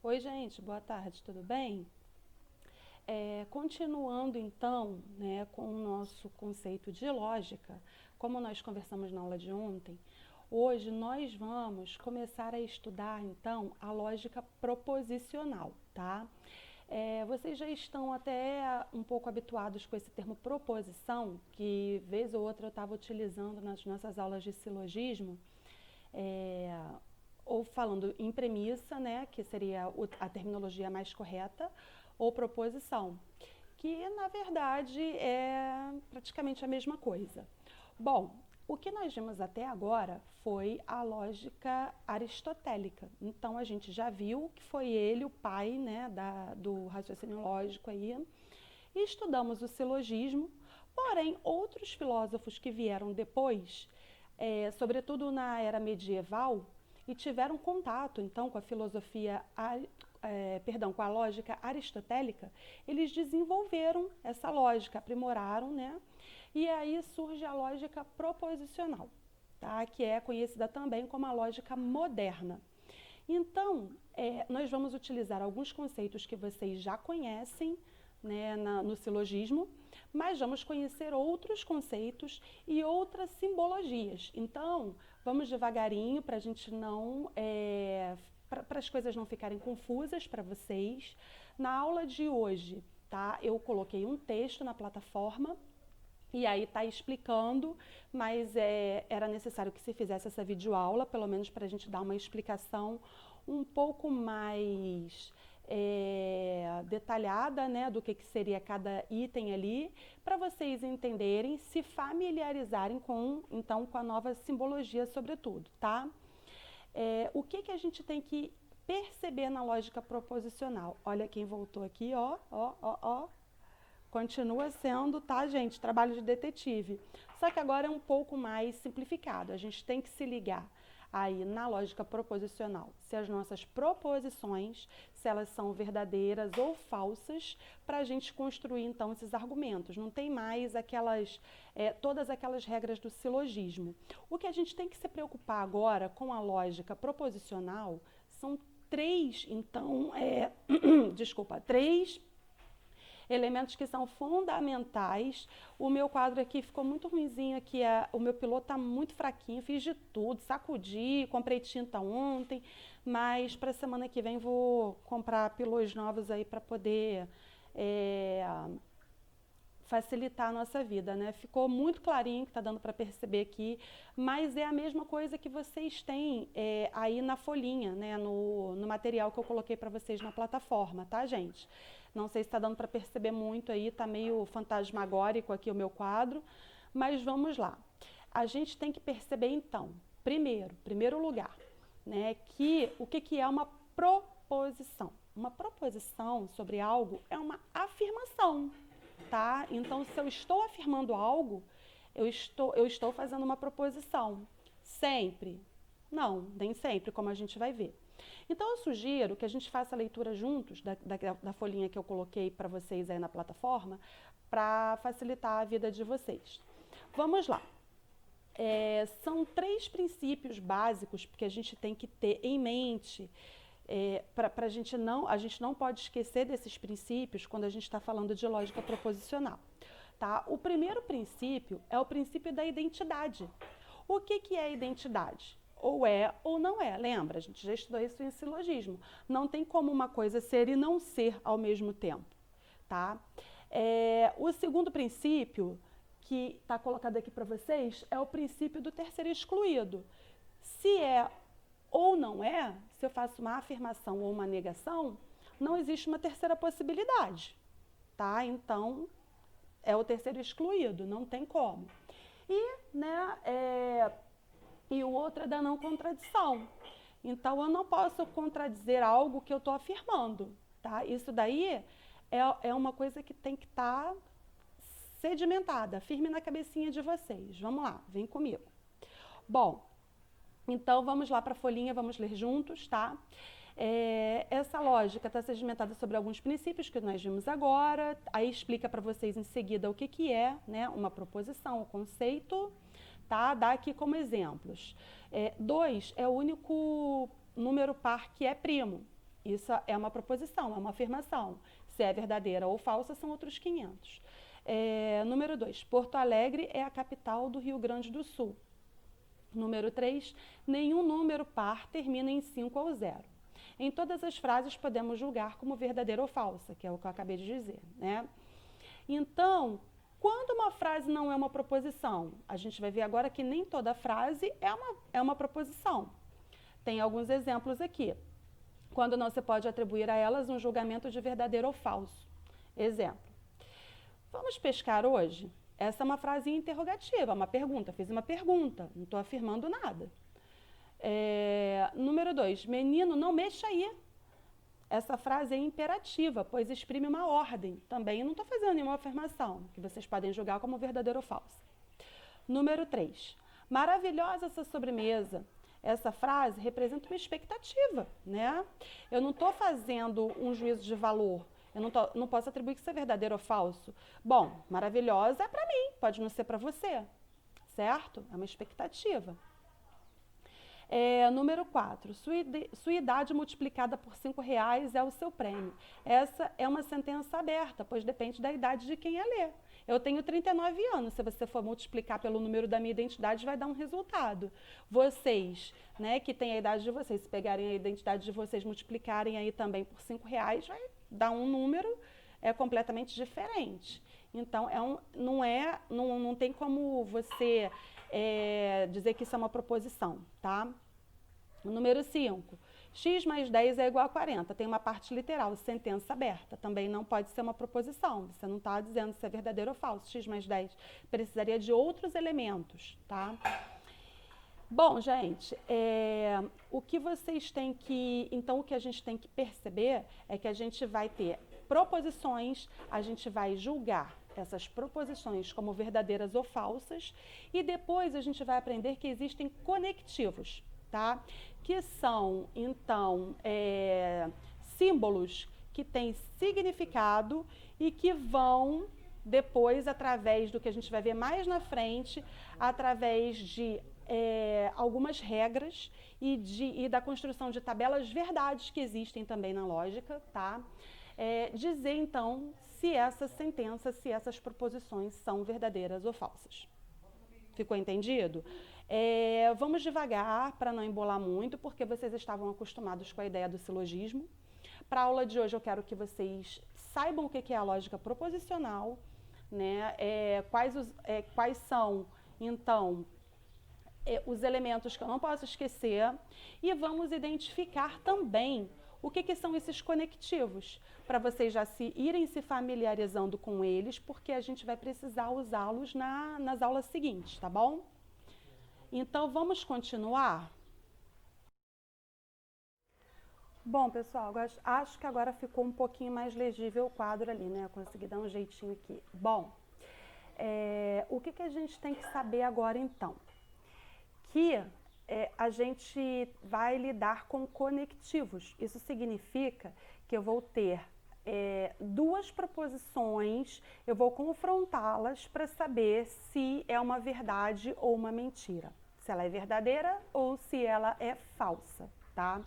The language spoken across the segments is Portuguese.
Oi, gente, boa tarde, tudo bem? Continuando então, né, com o nosso conceito de lógica, como nós conversamos na aula de ontem, hoje nós vamos começar a estudar então a lógica proposicional, tá? Vocês já estão até um pouco habituados com esse termo proposição, que vez ou outra eu estava utilizando nas nossas aulas de silogismo, é, ou falando em premissa, né, que seria a terminologia mais correta, ou proposição, que na verdade é praticamente a mesma coisa. Bom, o que nós vimos até agora foi a lógica aristotélica. Então a gente já viu que foi ele o pai, né, do raciocínio lógico aí, e estudamos o silogismo. Porém, outros filósofos que vieram depois, sobretudo na era medieval, e tiveram contato então com a filosofia, com a lógica aristotélica, eles desenvolveram essa lógica, aprimoraram, né? E aí surge a lógica proposicional, tá? Que é conhecida também como a lógica moderna. Então, nós vamos utilizar alguns conceitos que vocês já conhecem, né, no silogismo, mas vamos conhecer outros conceitos e outras simbologias. Então, vamos devagarinho para a gente não, para as coisas não ficarem confusas para vocês. Na aula de hoje, tá, eu coloquei um texto na plataforma e aí está explicando, mas era necessário que se fizesse essa videoaula, pelo menos para a gente dar uma explicação um pouco mais detalhada, né, do que seria cada item ali, para vocês entenderem, se familiarizarem então, com a nova simbologia, sobretudo, tá? O que a gente tem que perceber na lógica proposicional? Olha quem voltou aqui, ó, ó, ó, ó. Continua sendo, tá, gente, trabalho de detetive. Só que agora é um pouco mais simplificado. A gente tem que se ligar aí na lógica proposicional, se as nossas proposições, se elas são verdadeiras ou falsas, para a gente construir então esses argumentos. Não tem mais todas aquelas regras do silogismo. O que a gente tem que se preocupar agora com a lógica proposicional são três, então, três elementos que são fundamentais. O meu quadro aqui ficou muito ruinzinho, aqui o meu piloto está muito fraquinho, fiz de tudo, sacudi, comprei tinta ontem, mas para a semana que vem vou comprar pilôs novos aí para poder facilitar a nossa vida, né? Ficou muito clarinho, que está dando para perceber aqui, mas é a mesma coisa que vocês têm aí na folhinha, né? No material que eu coloquei para vocês na plataforma, tá, gente? Não sei se está dando para perceber muito aí, está meio fantasmagórico aqui o meu quadro, mas vamos lá. A gente tem que perceber então, primeiro lugar, né, o que é uma proposição? Uma proposição sobre algo é uma afirmação, tá? Então, se eu estou afirmando algo, eu estou fazendo uma proposição. Sempre? Não, nem sempre, como a gente vai ver. Então, eu sugiro que a gente faça a leitura juntos da folhinha que eu coloquei para vocês aí na plataforma, para facilitar a vida de vocês. Vamos lá. São três princípios básicos que a gente tem que ter em mente. A gente não pode esquecer desses princípios quando a gente está falando de lógica proposicional. Tá? O primeiro princípio é o princípio da identidade. O que é identidade? Ou é ou não é. Lembra? A gente já estudou isso em silogismo. Não tem como uma coisa ser e não ser ao mesmo tempo. Tá? O segundo princípio, que está colocado aqui para vocês, é o princípio do terceiro excluído. Se é ou não é, se eu faço uma afirmação ou uma negação, não existe uma terceira possibilidade. Tá? Então, é o terceiro excluído, não tem como. E, né, e o outro é da não contradição. Então, eu não posso contradizer algo que eu estou afirmando. Tá? Isso daí é uma coisa que tem que estar sedimentada, firme na cabecinha de vocês. Vamos lá, vem comigo. Bom, então vamos lá para a folhinha, vamos ler juntos, tá? Essa lógica está sedimentada sobre alguns princípios que nós vimos agora, aí explica para vocês em seguida o que é, né, uma proposição, o conceito, tá? Dá aqui como exemplos. 2 é o único número par que é primo, Isso é uma proposição, é uma afirmação. Se é verdadeira ou falsa, são outros 500. Número 2, Porto Alegre é a capital do Rio Grande do Sul. Número 3, nenhum número par termina em 5 ou 0. Em todas as frases podemos julgar como verdadeira ou falsa, que é o que eu acabei de dizer, né? Então, quando uma frase não é uma proposição, a gente vai ver agora que nem toda frase é uma proposição. Tem alguns exemplos aqui. Quando não se pode atribuir a elas um julgamento de verdadeiro ou falso. Exemplo. Vamos pescar hoje? Essa é uma frase interrogativa, uma pergunta. Fiz uma pergunta, não estou afirmando nada. Número 2, menino, não mexa aí. Essa frase é imperativa, pois exprime uma ordem. Também não estou fazendo nenhuma afirmação, que vocês podem julgar como verdadeira ou falsa. Número 3, maravilhosa essa sobremesa. Essa frase representa uma expectativa, né? Eu não estou fazendo um juízo de valor. Eu não posso atribuir que isso é verdadeiro ou falso. Bom, maravilhosa é para mim, pode não ser para você, certo? É uma expectativa. Número 4, sua idade multiplicada por R$5 é o seu prêmio. Essa é uma sentença aberta, pois depende da idade de quem a lê. Eu tenho 39 anos, se você for multiplicar pelo número da minha identidade, vai dar um resultado. Vocês, né, que têm a idade de vocês, se pegarem a identidade de vocês, multiplicarem aí também por R$5, vai dar um número completamente diferente. Então, não tem como você dizer que isso é uma proposição, tá? Número 5, x mais 10 é igual a 40, tem uma parte literal, sentença aberta, também não pode ser uma proposição, você não está dizendo se é verdadeiro ou falso, x mais 10 precisaria de outros elementos, tá? Bom, gente, o que a gente tem que perceber é que a gente vai ter proposições, a gente vai julgar essas proposições como verdadeiras ou falsas e depois a gente vai aprender que existem conectivos, tá? Que são, então, símbolos que têm significado e que vão depois, através do que a gente vai ver mais na frente, através de algumas regras e da construção de tabelas verdades que existem também na lógica, tá? Dizer, então, se essa sentença, se essas proposições são verdadeiras ou falsas. Ficou entendido? Vamos devagar para não embolar muito, porque vocês estavam acostumados com a ideia do silogismo. Para a aula de hoje eu quero que vocês saibam o que é a lógica proposicional, né? Quais são, então, os elementos que eu não posso esquecer e vamos identificar também o que são esses conectivos, para vocês já irem se familiarizando com eles, porque a gente vai precisar usá-los nas aulas seguintes, tá bom? Então, vamos continuar? Bom, pessoal, acho que agora ficou um pouquinho mais legível o quadro ali, né? Eu consegui dar um jeitinho aqui. Bom, o que a gente tem que saber agora, então? Que a gente vai lidar com conectivos. Isso significa que eu vou ter duas proposições, eu vou confrontá-las para saber se é uma verdade ou uma mentira. Se ela é verdadeira ou se ela é falsa, tá?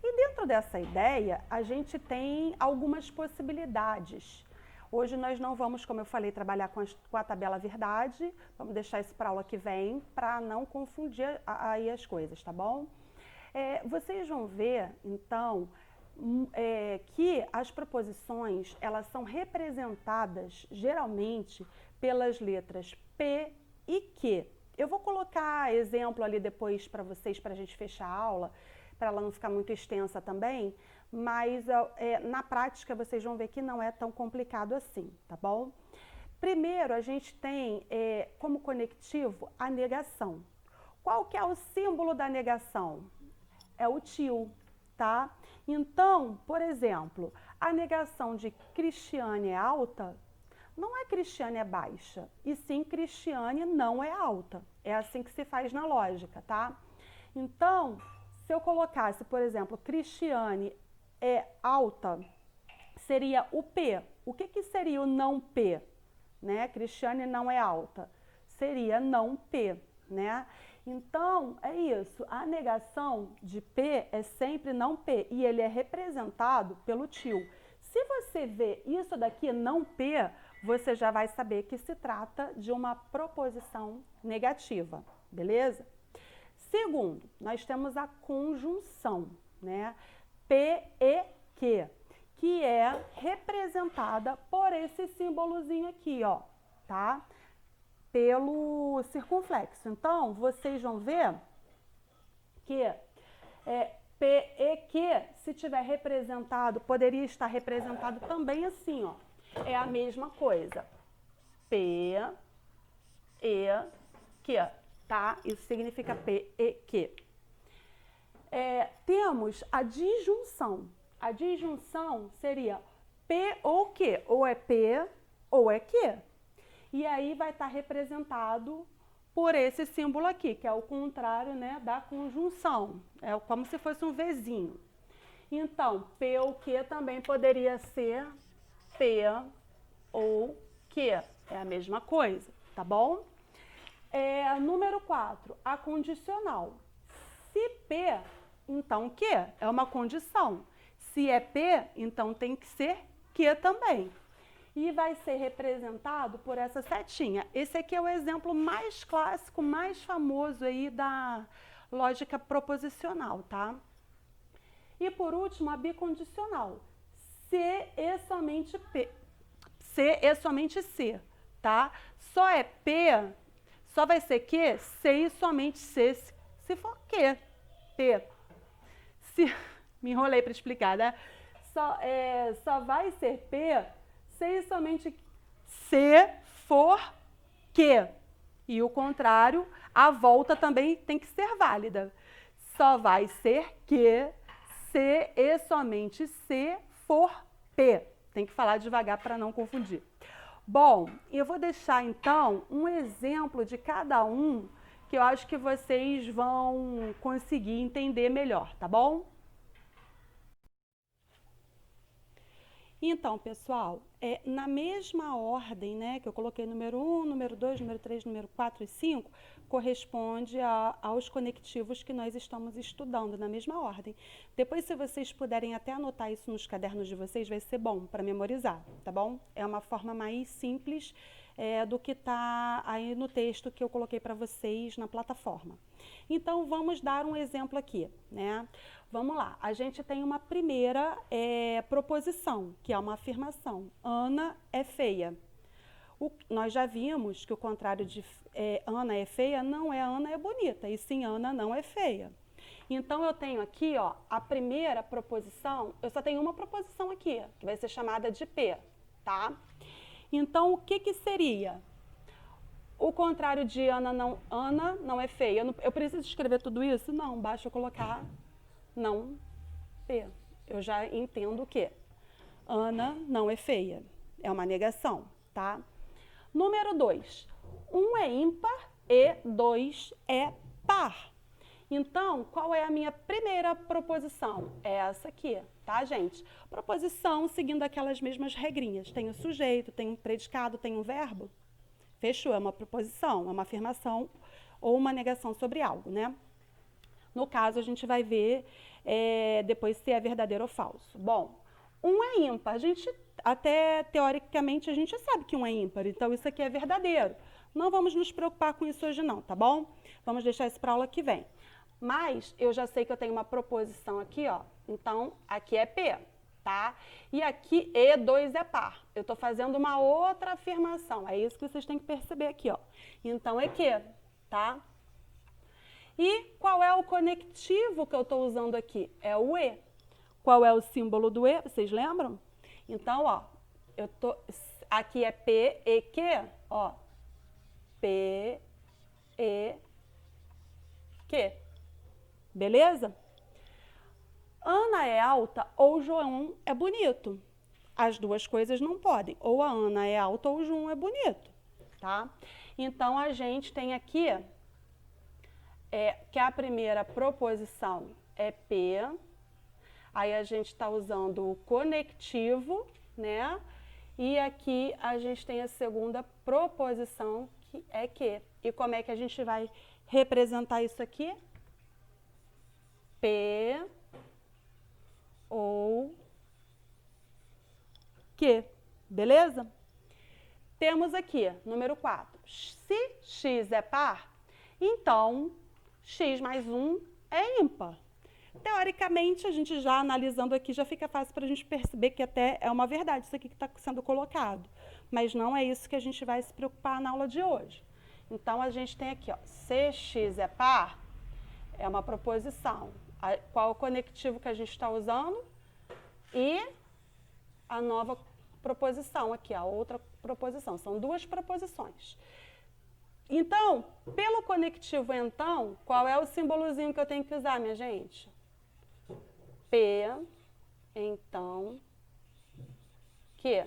E dentro dessa ideia, a gente tem algumas possibilidades. Hoje nós não vamos, como eu falei, trabalhar com a tabela verdade, vamos deixar isso para a aula que vem, para não confundir aí as coisas, tá bom? Vocês vão ver, então, que as proposições, elas são representadas, geralmente, pelas letras P e Q. Eu vou colocar exemplo ali depois para vocês, para a gente fechar a aula, para ela não ficar muito extensa também, mas na prática vocês vão ver que não é tão complicado assim, tá bom? Primeiro, a gente tem como conectivo a negação. Qual que é o símbolo da negação? É o tio, tá? Então, por exemplo, a negação de Cristiane é alta, não é Cristiane é baixa, e sim Cristiane não é alta. É assim que se faz na lógica, tá? Então, se eu colocasse, por exemplo, Cristiane é alta, seria o P. O que seria o não P? Né? Cristiane não é alta. Seria não P, né? Então, é isso. A negação de P é sempre não P e ele é representado pelo tio. Se você vê isso daqui não P, você já vai saber que se trata de uma proposição negativa, beleza? Segundo, nós temos a conjunção, né? P e que é representada por esse símbolozinho aqui, ó, tá? Pelo circunflexo. Então, vocês vão ver que P e Q, se tiver representado, poderia estar representado também assim, ó. É a mesma coisa. P e Q, tá? Isso significa P e Q. Temos a disjunção. A disjunção seria P ou Q, ou é P ou é Q. E aí vai estar representado por esse símbolo aqui, que é o contrário, né, da conjunção. É como se fosse um Vzinho. Então, P ou Q também poderia ser P ou Q. É a mesma coisa, tá bom? Número 4, a condicional. Se P, então Q é uma condição. Se é P, então tem que ser Q também. E vai ser representado por essa setinha. Esse aqui é o exemplo mais clássico, mais famoso aí da lógica proposicional, tá? E por último, a bicondicional. C e somente P. C e somente C, tá? Só é P, só vai ser Q, C e somente C, se for Q. P. Me enrolei para explicar, né? Só vai ser P se somente se for Q. E o contrário, a volta também tem que ser válida. Só vai ser Q se e somente se for P. Tem que falar devagar para não confundir. Bom, eu vou deixar então um exemplo de cada um que eu acho que vocês vão conseguir entender melhor, tá bom? Então, pessoal, na mesma ordem, né, que eu coloquei número 1, número 2, número 3, número 4 e 5, corresponde aos conectivos que nós estamos estudando, na mesma ordem. Depois, se vocês puderem até anotar isso nos cadernos de vocês, vai ser bom para memorizar, tá bom? É uma forma mais simples do que está aí no texto que eu coloquei para vocês na plataforma. Então, vamos dar um exemplo aqui, né? Vamos lá, a gente tem uma primeira proposição, que é uma afirmação. Ana é feia. Nós já vimos que o contrário de Ana é feia não é Ana é bonita, e sim Ana não é feia. Então, eu tenho aqui, ó, a primeira proposição, eu só tenho uma proposição aqui, que vai ser chamada de P, tá? Então, o que seria? O contrário de Ana não é feia. Eu preciso escrever tudo isso? Não, basta eu colocar não P. Eu já entendo que Ana não é feia. É uma negação, tá? Número 2. 1 é ímpar e 2 é par. Então, qual é a minha primeira proposição? É essa aqui, tá, gente? Proposição seguindo aquelas mesmas regrinhas. Tem o sujeito, tem um predicado, tem um verbo. Fechou, é uma proposição, é uma afirmação ou uma negação sobre algo, né? No caso, a gente vai ver depois se é verdadeiro ou falso. Bom, 1 é ímpar. A gente, até teoricamente, a gente sabe que 1 é ímpar, então isso aqui é verdadeiro. Não vamos nos preocupar com isso hoje não, tá bom? Vamos deixar isso para a aula que vem. Mas eu já sei que eu tenho uma proposição aqui, ó. Então, aqui é P, tá? E aqui E2 é par. Eu estou fazendo uma outra afirmação. É isso que vocês têm que perceber aqui, ó. Então, é que, tá? E qual é o conectivo que eu estou usando aqui? É o E. Qual é o símbolo do E? Vocês lembram? Então, ó, aqui é P e Q, ó. P e Q. Beleza? Ana é alta ou João é bonito. As duas coisas não podem. Ou a Ana é alta ou o João é bonito, tá? Então, a gente tem aqui que a primeira proposição é P. Aí, a gente está usando o conectivo, né? E aqui, a gente tem a segunda proposição, que é Q. E como é que a gente vai representar isso aqui, P ou Q, beleza? Temos aqui, número 4. Se x é par, então x mais 1 é ímpar. Teoricamente, a gente já analisando aqui, já fica fácil para a gente perceber que até é uma verdade isso aqui que está sendo colocado. Mas não é isso que a gente vai se preocupar na aula de hoje. Então, a gente tem aqui, ó, se x é par, é uma proposição. Qual é o conectivo que a gente está usando? E a nova proposição aqui, a outra proposição. São duas proposições. Então, pelo conectivo então, qual é o símbolozinho que eu tenho que usar, minha gente? P, então, Q.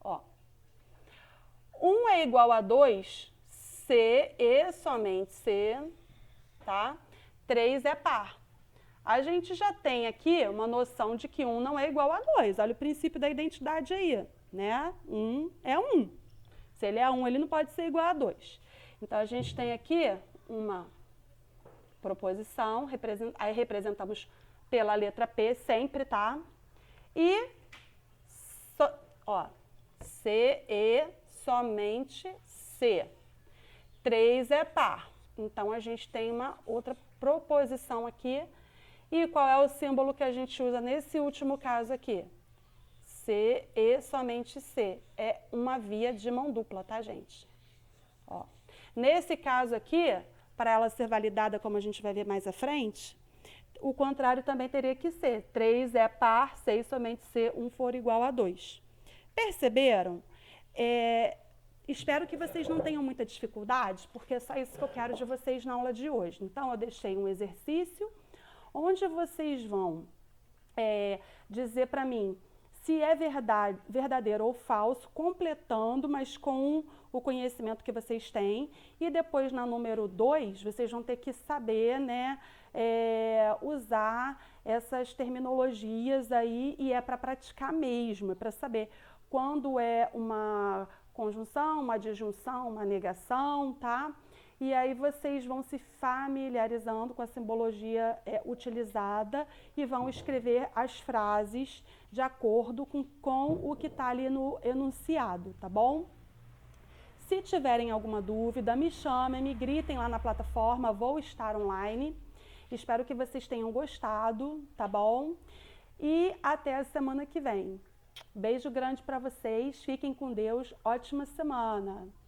Ó. 1 é igual a 2, C e somente C, tá? 3 é par. A gente já tem aqui uma noção de que 1 não é igual a 2. Olha o princípio da identidade aí, né? 1 é 1. Se ele é 1, ele não pode ser igual a 2. Então, a gente tem aqui uma proposição, aí representamos pela letra P sempre, tá? E, ó, C e somente C. 3 é par. Então, a gente tem uma outra proposição aqui. E qual é o símbolo que a gente usa nesse último caso aqui? C e somente C. É uma via de mão dupla, tá, gente? Ó. Nesse caso aqui, para ela ser validada, como a gente vai ver mais à frente, o contrário também teria que ser. 3 é par, C e somente C, 1 for igual a 2. Perceberam? Espero que vocês não tenham muita dificuldade, porque é só isso que eu quero de vocês na aula de hoje. Então, eu deixei um exercício onde vocês vão dizer para mim se é verdadeiro ou falso, completando, mas com o conhecimento que vocês têm. E depois, na número 2, vocês vão ter que saber, né, usar essas terminologias aí, e é para praticar mesmo, é para saber quando é uma conjunção, uma disjunção, uma negação, tá? E aí vocês vão se familiarizando com a simbologia utilizada e vão escrever as frases de acordo com o que está ali no enunciado, tá bom? Se tiverem alguma dúvida, me chamem, me gritem lá na plataforma, vou estar online. Espero que vocês tenham gostado, tá bom? E até a semana que vem. Beijo grande para vocês, fiquem com Deus, ótima semana!